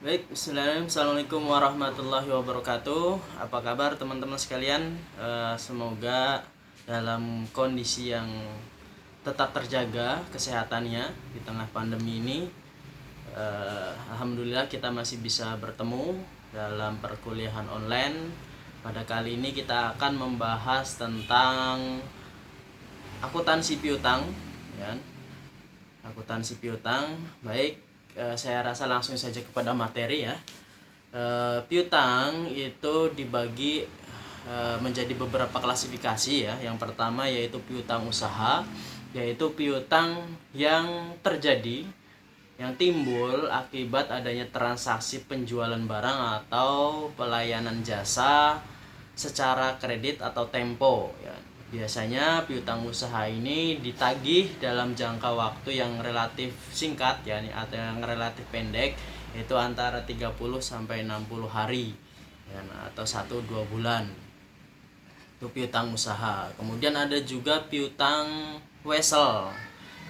Baik, bismillahirrahmanirrahim. Assalamualaikum warahmatullahi wabarakatuh. Apa kabar teman-teman sekalian? Semoga dalam kondisi yang tetap terjaga kesehatannya di tengah pandemi ini. Alhamdulillah kita masih bisa bertemu dalam perkuliahan online. Pada kali ini kita akan membahas tentang akuntansi piutang, ya. Akuntansi piutang. Baik, saya rasa langsung saja kepada materi ya. Piutang itu dibagi menjadi beberapa klasifikasi ya. Yang pertama yaitu piutang usaha, yaitu piutang yang terjadi yang timbul akibat adanya transaksi penjualan barang atau pelayanan jasa secara kredit atau tempo ya. Biasanya piutang usaha ini ditagih dalam jangka waktu yang relatif singkat ya, atau yang relatif pendek, yaitu antara 30 sampai 60 hari ya, atau 1-2 bulan. Itu piutang usaha. Kemudian ada juga piutang wesel.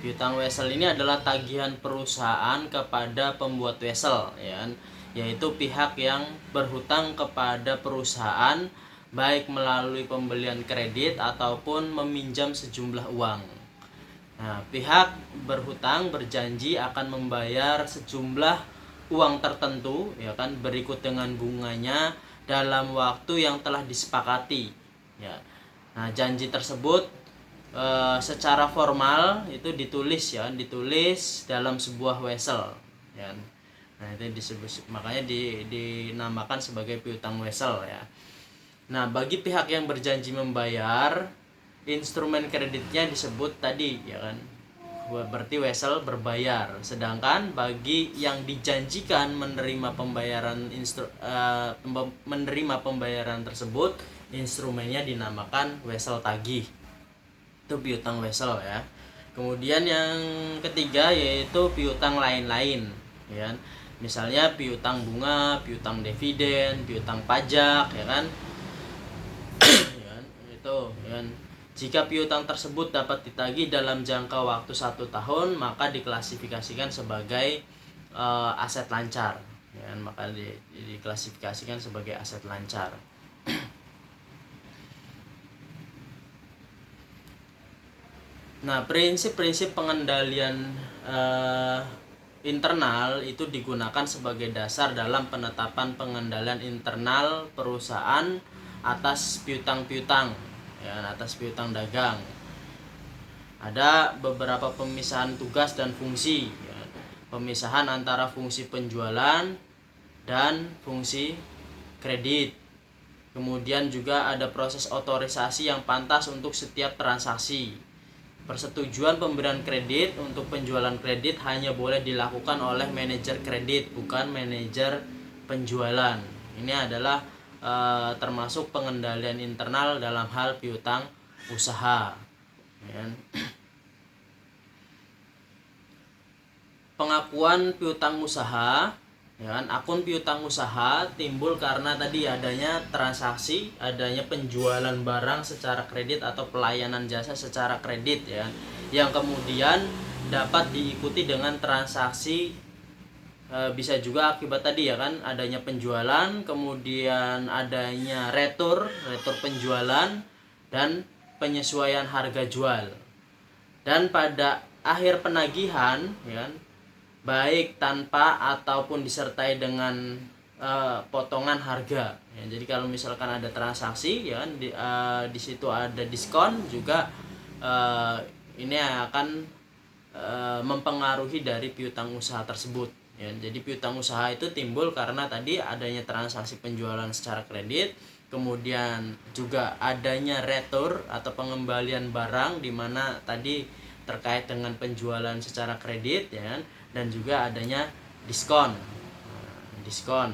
Piutang wesel ini adalah tagihan perusahaan kepada pembuat wesel ya, yaitu pihak yang berhutang kepada perusahaan baik melalui pembelian kredit ataupun meminjam sejumlah uang. Nah, pihak berhutang berjanji akan membayar sejumlah uang tertentu ya kan, berikut dengan bunganya dalam waktu yang telah disepakati ya. Nah, janji tersebut secara formal itu ditulis dalam sebuah wesel ya. Nah, itu disebut, makanya dinamakan sebagai piutang wesel ya. Nah, bagi pihak yang berjanji membayar, instrumen kreditnya disebut tadi ya kan, berarti wesel berbayar. Sedangkan bagi yang dijanjikan menerima pembayaran tersebut, instrumennya dinamakan wesel tagih. Itu piutang wesel ya. Kemudian yang ketiga yaitu piutang lain-lain ya. Misalnya piutang bunga, piutang dividen, piutang pajak ya kan. Itu ya. Jika piutang tersebut dapat ditagih dalam jangka waktu 1 tahun, maka diklasifikasikan sebagai aset lancar ya, maka diklasifikasikan sebagai aset lancar. Nah, prinsip-prinsip pengendalian internal itu digunakan sebagai dasar dalam penetapan pengendalian internal perusahaan atas piutang-piutang ya, atas piutang dagang. Ada beberapa pemisahan tugas dan fungsi ya. Pemisahan antara fungsi penjualan dan fungsi kredit. Kemudian juga ada proses otorisasi yang pantas untuk setiap transaksi. Persetujuan pemberian kredit untuk penjualan kredit hanya boleh dilakukan oleh manajer kredit, bukan manajer penjualan. Ini adalah termasuk pengendalian internal dalam hal piutang usaha ya. Pengakuan piutang usaha ya kan, akun piutang usaha timbul karena tadi adanya transaksi, adanya penjualan barang secara kredit atau pelayanan jasa secara kredit ya, yang kemudian dapat diikuti dengan transaksi. Bisa juga akibat tadi ya kan, adanya penjualan, kemudian adanya retur penjualan dan penyesuaian harga jual. Dan pada akhir penagihan ya kan, baik tanpa ataupun disertai dengan potongan harga ya. Jadi kalau misalkan ada transaksi ya kan, di situ ada diskon juga, ini akan mempengaruhi dari piutang usaha tersebut ya. Jadi piutang usaha itu timbul karena tadi adanya transaksi penjualan secara kredit, kemudian juga adanya retur atau pengembalian barang di mana tadi terkait dengan penjualan secara kredit ya, dan juga adanya diskon. Diskon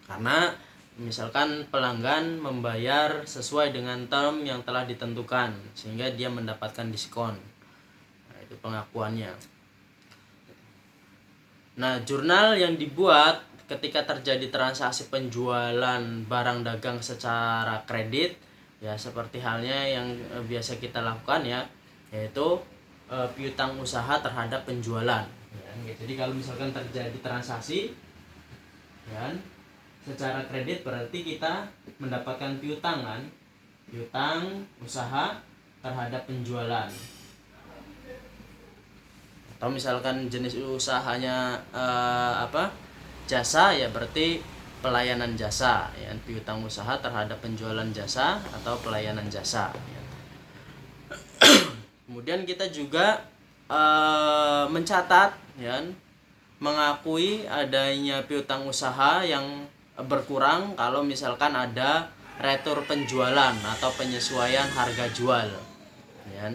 karena misalkan pelanggan membayar sesuai dengan term yang telah ditentukan sehingga dia mendapatkan diskon. Nah, itu pengakuannya. Nah, jurnal yang dibuat ketika terjadi transaksi penjualan barang dagang secara kredit ya, seperti halnya yang biasa kita lakukan ya, yaitu piutang usaha terhadap penjualan ya. Jadi kalau misalkan terjadi transaksi ya. Secara kredit berarti kita mendapatkan piutang kan, piutang usaha terhadap penjualan. Atau misalkan jenis usahanya jasa, ya berarti pelayanan jasa, ya, piutang usaha terhadap penjualan jasa atau pelayanan jasa, ya. Kemudian kita juga mencatat, ya, mengakui adanya piutang usaha yang berkurang kalau misalkan ada retur penjualan atau penyesuaian harga jual, ya.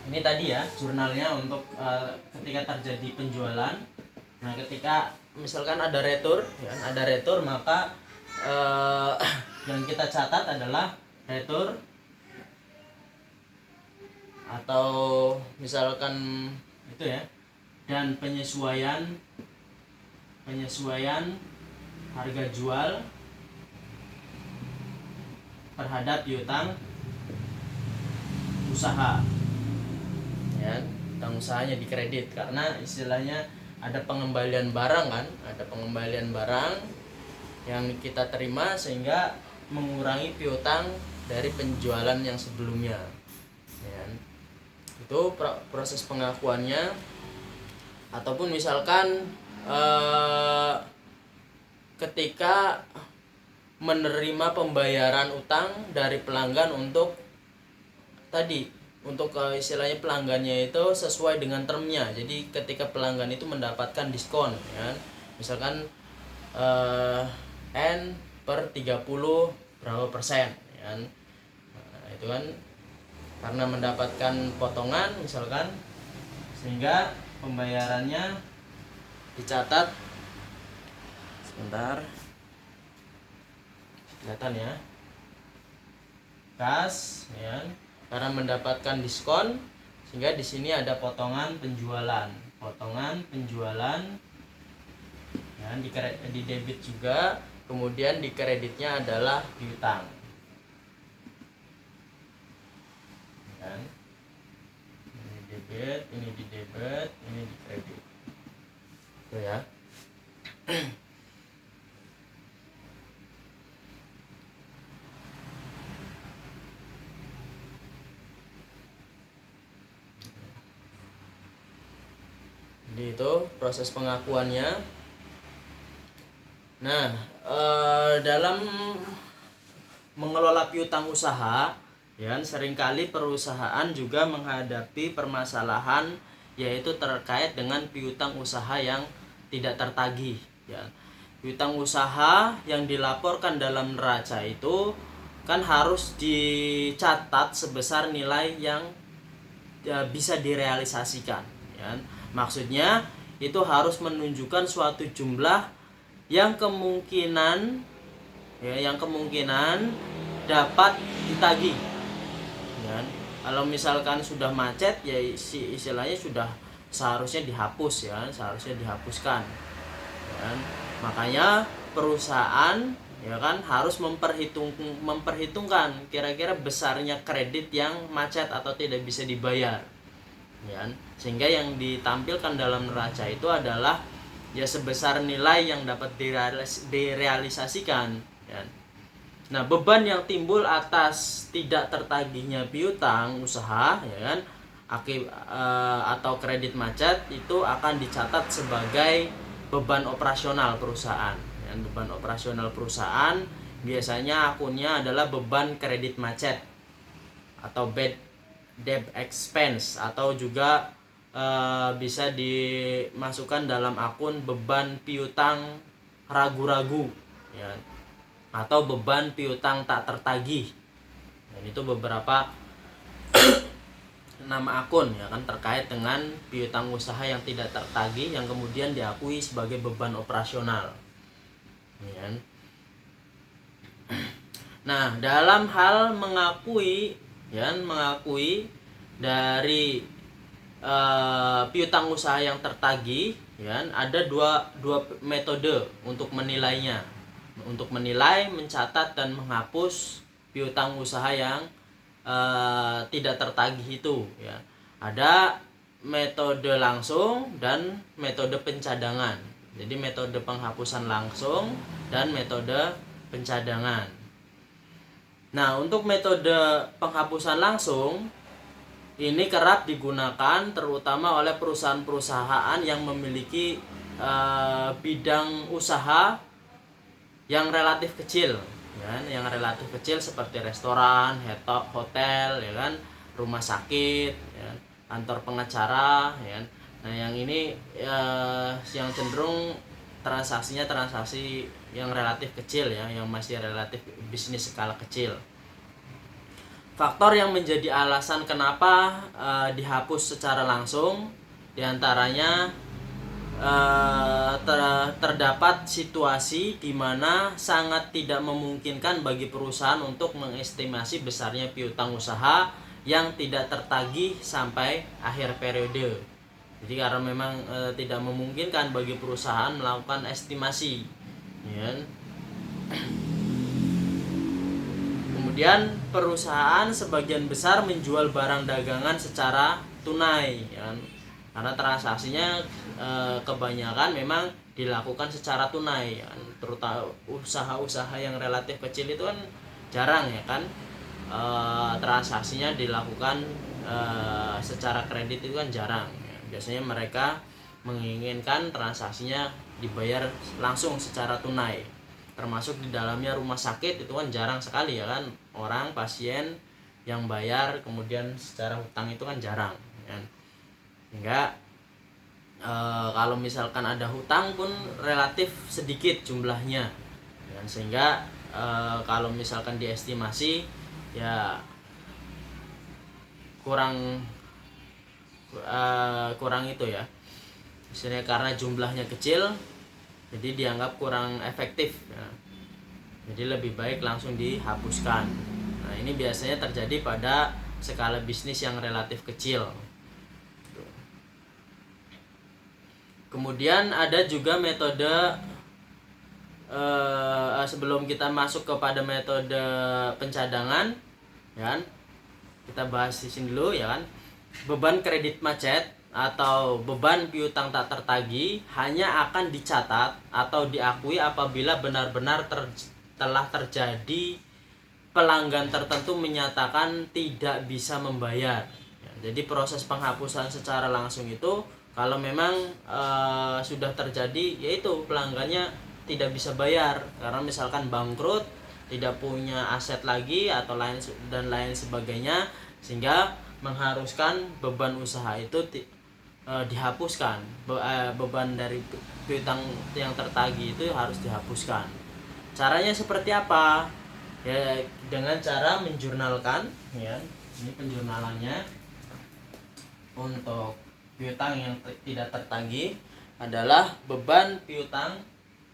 Ini tadi ya jurnalnya untuk ketika terjadi penjualan. Nah, ketika misalkan ada retur, ya, ada retur, maka yang kita catat adalah retur, atau misalkan itu ya, dan penyesuaian harga jual terhadap piutang usaha, ya. Piutang usahanya dikredit karena istilahnya ada pengembalian barang kan, ada pengembalian barang yang kita terima sehingga mengurangi piutang dari penjualan yang sebelumnya, ya. Itu proses pengakuannya. Ataupun misalkan ketika menerima pembayaran utang dari pelanggan untuk tadi, untuk istilahnya pelanggannya itu sesuai dengan termnya. Jadi ketika pelanggan itu mendapatkan diskon, ya, misalkan N per 30 berapa persen, ya. Nah, itu kan karena mendapatkan potongan misalkan, sehingga pembayarannya dicatat, sebentar, kelihatan ya, kas, ya, karena mendapatkan diskon sehingga di sini ada potongan penjualan, ya, di debit juga, kemudian di kreditnya adalah piutang, kan? Ini debit, ini di debit, ini di kredit, itu ya. Jadi itu proses pengakuannya. Nah, dalam mengelola piutang usaha, ya, seringkali perusahaan juga menghadapi permasalahan yaitu terkait dengan piutang usaha yang tidak tertagih, ya. Piutang usaha yang dilaporkan dalam neraca itu kan harus dicatat sebesar nilai yang bisa direalisasikan, ya. Maksudnya itu harus menunjukkan suatu jumlah yang kemungkinan dapat ditagih, ya. Kalau misalkan sudah macet, ya istilahnya sudah seharusnya dihapus, ya, seharusnya dihapuskan, ya. Makanya perusahaan, ya kan, harus memperhitungkan kira-kira besarnya kredit yang macet atau tidak bisa dibayar, ya, sehingga yang ditampilkan dalam neraca itu adalah ya sebesar nilai yang dapat direalisasikan, ya. Nah, beban yang timbul atas tidak tertagihnya piutang usaha, ya kan, atau kredit macet itu akan dicatat sebagai beban operasional perusahaan. Dan beban operasional perusahaan biasanya akunnya adalah beban kredit macet atau bad debt expense, atau juga bisa dimasukkan dalam akun beban piutang ragu-ragu, ya, atau beban piutang tak tertagih. Dan itu beberapa nama akun, ya kan, terkait dengan piutang usaha yang tidak tertagih yang kemudian diakui sebagai beban operasional, ya. Nah, dalam hal mengakui dari piutang usaha yang tertagih, ya, ada dua metode untuk menilainya, untuk menilai, mencatat, dan menghapus piutang usaha yang tidak tertagih itu, ya. Ada metode langsung dan metode pencadangan. Jadi metode penghapusan langsung dan metode pencadangan. Nah, untuk metode penghapusan langsung ini kerap digunakan terutama oleh perusahaan-perusahaan yang memiliki bidang usaha yang relatif kecil, ya, yang relatif kecil seperti restoran, hotel, ya kan, rumah sakit, ya, kantor pengacara, ya. Nah, yang ini yang cenderung transaksi yang relatif kecil, ya, yang masih relatif bisnis skala kecil. Faktor yang menjadi alasan kenapa dihapus secara langsung diantaranya terdapat situasi di mana sangat tidak memungkinkan bagi perusahaan untuk mengestimasi besarnya piutang usaha yang tidak tertagih sampai akhir periode. Jadi karena memang tidak memungkinkan bagi perusahaan melakukan estimasi, ya. Kemudian perusahaan sebagian besar menjual barang dagangan secara tunai, ya, karena transaksinya kebanyakan memang dilakukan secara tunai, ya, terutama usaha-usaha yang relatif kecil itu kan jarang, ya kan, transaksinya dilakukan secara kredit itu kan jarang, ya. Biasanya mereka menginginkan transaksinya dibayar langsung secara tunai, termasuk di dalamnya rumah sakit itu kan jarang sekali, ya kan, orang pasien yang bayar kemudian secara hutang itu kan jarang, ya. Hingga kalau misalkan ada hutang pun relatif sedikit jumlahnya, ya, sehingga kalau misalkan diestimasi ya kurang itu, ya, misalnya karena jumlahnya kecil jadi dianggap kurang efektif, ya. Jadi lebih baik langsung dihapuskan. Nah, ini biasanya terjadi pada skala bisnis yang relatif kecil. Kemudian ada juga metode sebelum kita masuk kepada metode pencadangan, ya kan, kita bahas di sini dulu, ya kan. Beban kredit macet atau beban piutang tak tertagih hanya akan dicatat atau diakui apabila benar-benar telah terjadi pelanggan tertentu menyatakan tidak bisa membayar, ya. Jadi proses penghapusan secara langsung itu kalau memang sudah terjadi, yaitu pelanggannya tidak bisa bayar karena misalkan bangkrut, tidak punya aset lagi atau lain sebagainya, sehingga mengharuskan beban usaha itu dihapuskan. Beban dari piutang yang tertagih itu harus dihapuskan. Caranya seperti apa? Ya, dengan cara menjurnalkan, ya. Ini penjurnalannya untuk piutang yang tidak tertagih adalah beban piutang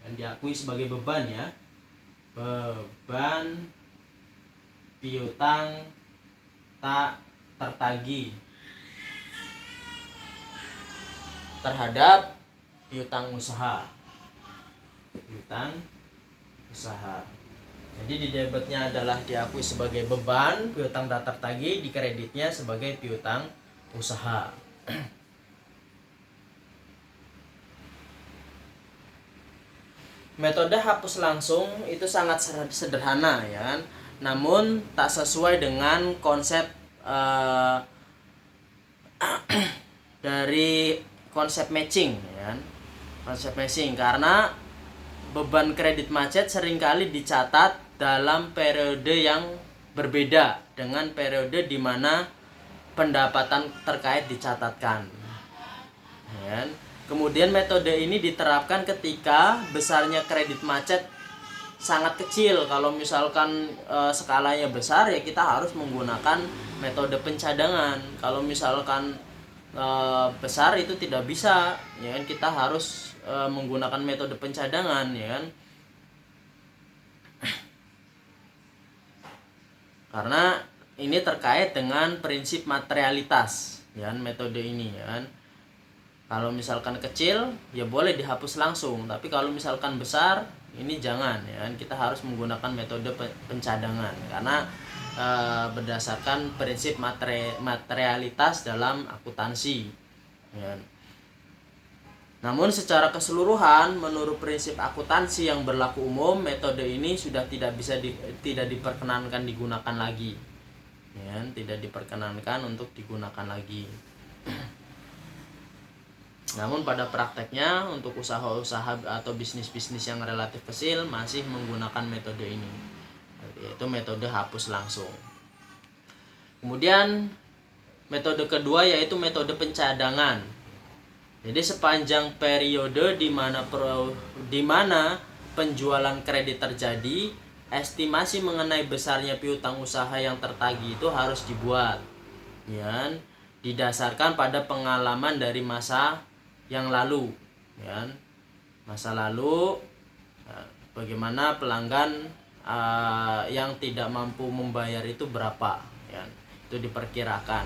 yang diakui sebagai beban, ya. Beban piutang tak tertagih terhadap piutang usaha. Jadi di debitnya adalah diakui sebagai beban piutang tak tertagih, di kreditnya sebagai piutang usaha. Metode hapus langsung itu sangat sederhana, ya kan? Namun tak sesuai dengan konsep dari konsep matching, ya kan? Konsep matching karena beban kredit macet seringkali dicatat dalam periode yang berbeda dengan periode di mana pendapatan terkait dicatatkan, ya. Kemudian metode ini diterapkan ketika besarnya kredit macet sangat kecil. Kalau misalkan skalanya besar, ya kita harus menggunakan metode pencadangan. Kalau misalkan besar itu tidak bisa, ya kan, kita harus menggunakan metode pencadangan, ya kan. Karena ini terkait dengan prinsip materialitas, ya kan, metode ini, ya kan. Kalau misalkan kecil ya boleh dihapus langsung, tapi kalau misalkan besar ini jangan, ya kan. Kita harus menggunakan metode pencadangan karena berdasarkan prinsip materialitas dalam akuntansi. ya. Namun secara keseluruhan menurut prinsip akuntansi yang berlaku umum, metode ini sudah tidak diperkenankan digunakan lagi. Ya, tidak diperkenankan untuk digunakan lagi. Namun pada prakteknya untuk usaha-usaha atau bisnis-bisnis yang relatif kecil masih menggunakan metode ini, yaitu metode hapus langsung. Kemudian metode kedua yaitu metode pencadangan. Jadi sepanjang periode di mana penjualan kredit terjadi, estimasi mengenai besarnya piutang usaha yang tertagih itu harus dibuat, ya, didasarkan pada pengalaman dari masa yang lalu, ya, masa lalu, bagaimana pelanggan yang tidak mampu membayar itu berapa, ya, itu diperkirakan.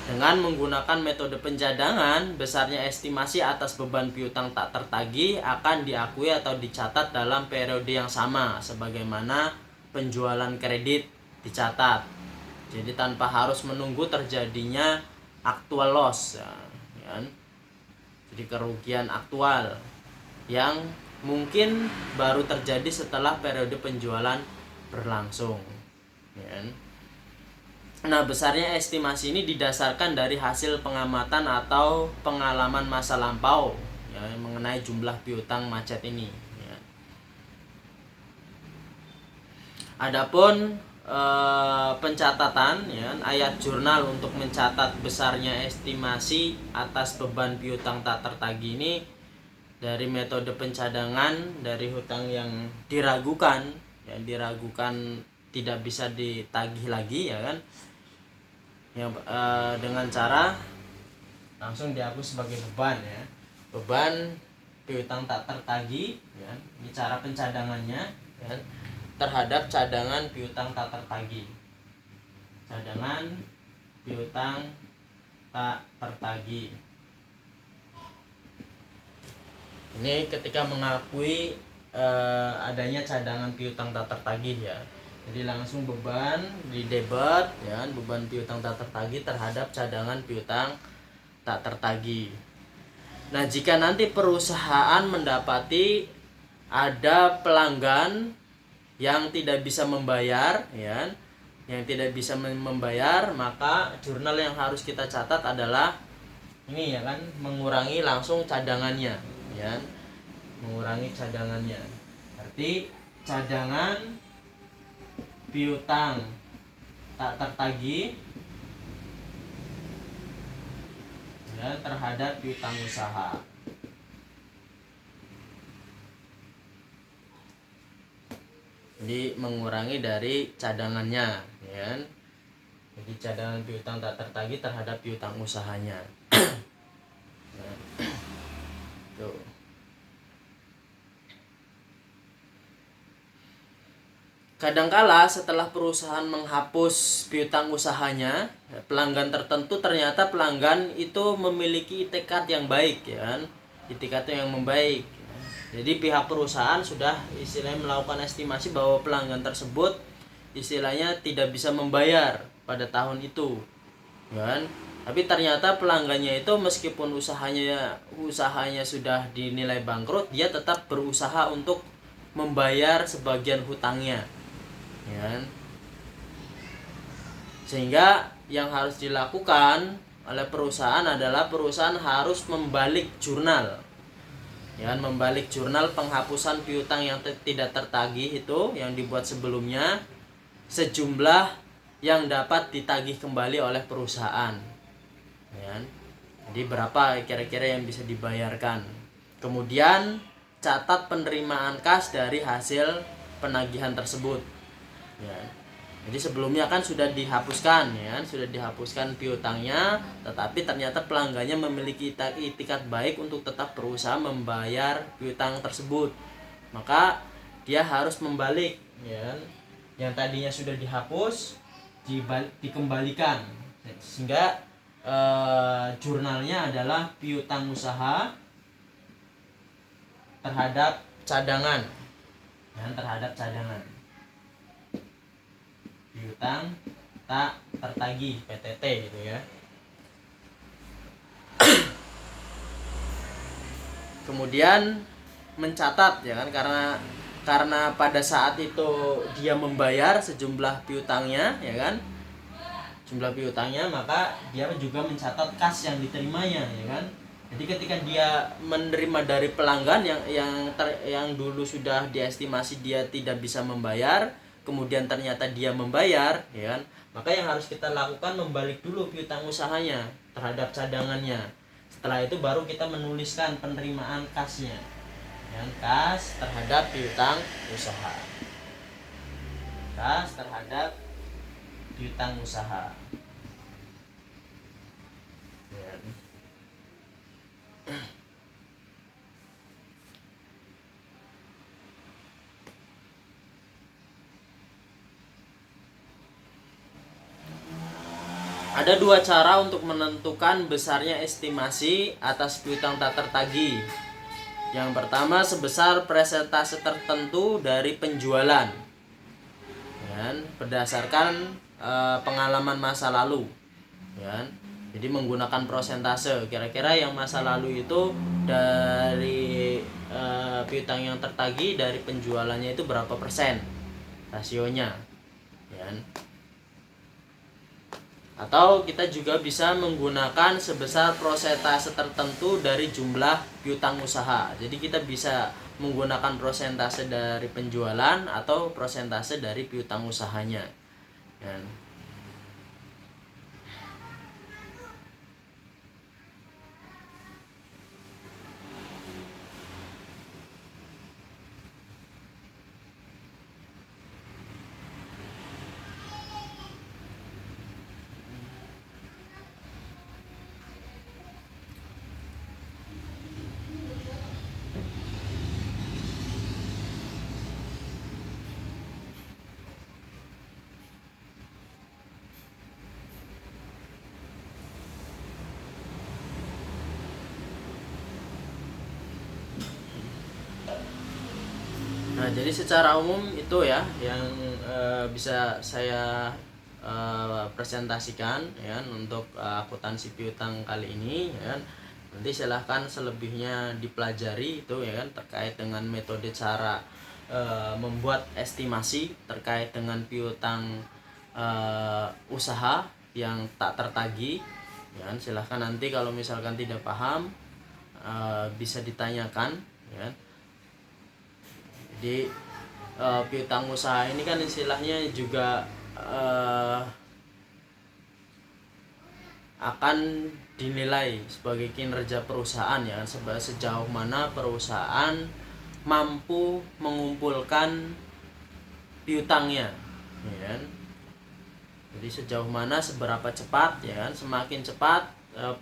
Dengan menggunakan metode pencadangan, besarnya estimasi atas beban piutang tak tertagih akan diakui atau dicatat dalam periode yang sama sebagaimana penjualan kredit dicatat. Jadi tanpa harus menunggu terjadinya actual loss, ya. Jadi kerugian aktual yang mungkin baru terjadi setelah periode penjualan berlangsung, ya. Nah, besarnya estimasi ini didasarkan dari hasil pengamatan atau pengalaman masa lampau, ya, mengenai jumlah piutang macet ini, ya. Adapun pencatatan, ya, ayat jurnal untuk mencatat besarnya estimasi atas beban piutang tak tertagih ini dari metode pencadangan dari hutang yang diragukan, tidak bisa ditagih lagi, ya kan, yang dengan cara langsung dihapus sebagai beban, ya, beban piutang tak tertagih, ya. Ini cara pencadangannya, ya, terhadap cadangan piutang tak tertagih. Cadangan piutang tak tertagih ini ketika mengakui adanya cadangan piutang tak tertagih, ya. Jadi langsung beban di debit, ya, beban piutang tak tertagih terhadap cadangan piutang tak tertagih. Nah, jika nanti perusahaan mendapati ada pelanggan yang tidak bisa membayar, ya, maka jurnal yang harus kita catat adalah ini, ya kan, mengurangi langsung cadangannya, ya. Mengurangi cadangannya. Berarti cadangan piutang tak tertagih, ya, terhadap piutang usaha. Jadi mengurangi dari cadangannya, ya. Jadi cadangan piutang tak tertagih terhadap piutang usahanya. Nah, tuh. Kadangkala setelah perusahaan menghapus piutang usahanya, pelanggan tertentu ternyata pelanggan itu memiliki itikat yang baik, ya, itikat yang membaik. Jadi pihak perusahaan sudah istilahnya melakukan estimasi bahwa pelanggan tersebut istilahnya tidak bisa membayar pada tahun itu, kan? Tapi ternyata pelanggannya itu meskipun usahanya sudah dinilai bangkrut, dia tetap berusaha untuk membayar sebagian hutangnya, ya. Sehingga yang harus dilakukan oleh perusahaan adalah perusahaan harus membalik jurnal, ya, membalik jurnal penghapusan piutang yang tidak tertagih itu yang dibuat sebelumnya sejumlah yang dapat ditagih kembali oleh perusahaan, ya. Jadi berapa kira-kira yang bisa dibayarkan. Kemudian catat penerimaan kas dari hasil penagihan tersebut, ya. Jadi sebelumnya kan sudah dihapuskan, ya, sudah dihapuskan piutangnya, tetapi ternyata pelanggannya memiliki itikat baik untuk tetap berusaha membayar piutang tersebut. Maka dia harus membalik, ya, yang tadinya sudah dihapus dikembalikan, sehingga jurnalnya adalah piutang usaha terhadap cadangan, ya, terhadap cadangan piutang tak tertagih, PTT, gitu, ya. kemudian mencatat ya kan, karena pada saat itu dia membayar sejumlah piutangnya ya kan, jumlah piutangnya, maka dia juga mencatat kas yang diterimanya ya kan. Jadi ketika dia menerima dari pelanggan yang dulu sudah diestimasi dia tidak bisa membayar, kemudian ternyata dia membayar ya kan, maka yang harus kita lakukan membalik dulu piutang usahanya terhadap cadangannya. Setelah itu baru kita menuliskan penerimaan kasnya ya, kas terhadap piutang usaha, kas terhadap piutang usaha ya. Ada dua cara untuk menentukan besarnya estimasi atas piutang tak tertagih. Yang pertama, sebesar persentase tertentu dari penjualan ya, berdasarkan pengalaman masa lalu ya. Jadi menggunakan prosentase, kira-kira yang masa lalu itu dari piutang yang tertagih dari penjualannya itu berapa persen rasionya ya. Atau kita juga bisa menggunakan sebesar persentase tertentu dari jumlah piutang usaha. Jadi kita bisa menggunakan persentase dari penjualan atau persentase dari piutang usahanya ya. Nah, jadi secara umum itu ya yang bisa saya presentasikan ya untuk akuntansi piutang kali ini ya. Nanti silahkan selebihnya dipelajari itu ya kan, terkait dengan metode cara membuat estimasi terkait dengan piutang usaha yang tak tertagih ya kan. Silahkan nanti kalau misalkan tidak paham bisa ditanyakan ya. Jadi piutang usaha ini kan istilahnya juga akan dinilai sebagai kinerja perusahaan ya, sejauh mana perusahaan mampu mengumpulkan piutangnya ya. Jadi sejauh mana, seberapa cepat ya kan, semakin cepat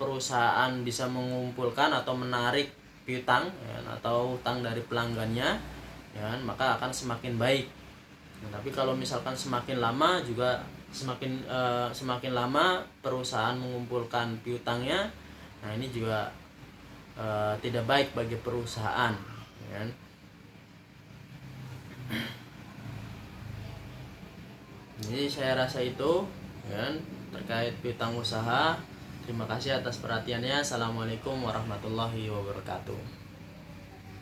perusahaan bisa mengumpulkan atau menarik piutang ya, atau utang dari pelanggannya ya, maka akan semakin baik. Nah, tapi kalau misalkan semakin lama juga semakin lama perusahaan mengumpulkan piutangnya, nah ini juga tidak baik bagi perusahaan ya. Jadi saya rasa itu ya, terkait piutang usaha. Terima kasih atas perhatiannya. Assalamualaikum warahmatullahi wabarakatuh.